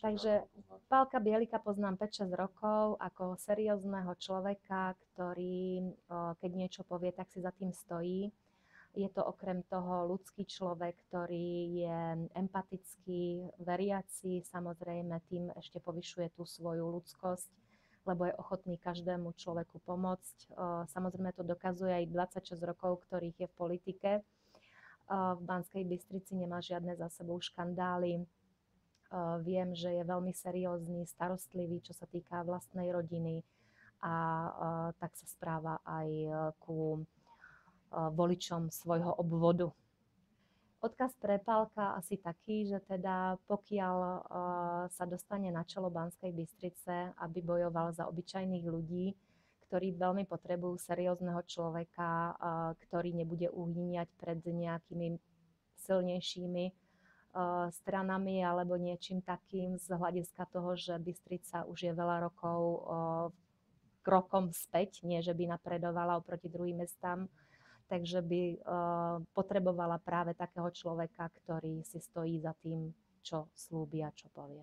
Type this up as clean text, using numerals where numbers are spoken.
Takže Pálka Bielika poznám 5-6 rokov ako seriózneho človeka, ktorý, keď niečo povie, tak si za tým stojí. Je to okrem toho ľudský človek, ktorý je empatický, veriaci, samozrejme tým ešte povyšuje tú svoju ľudskosť, lebo je ochotný každému človeku pomôcť. Samozrejme to dokazuje aj 26 rokov, ktorých je v politike. V Banskej Bystrici nemá žiadne za sebou škandály. Viem, že je veľmi seriózny, starostlivý, čo sa týka vlastnej rodiny a tak sa správa aj ku voličom svojho obvodu. Odkaz pre Pálka asi taký, že teda pokiaľ sa dostane na čelo Banskej Bystrice, aby bojoval za obyčajných ľudí, ktorí veľmi potrebujú seriózneho človeka, ktorý nebude uhýňať pred nejakými silnejšími stranami alebo niečím takým z hľadiska toho, že Bystrica už je veľa rokov krokom späť, nie že by napredovala oproti druhým mestám, takže by potrebovala práve takého človeka, ktorý si stojí za tým, čo slúbi a čo povie.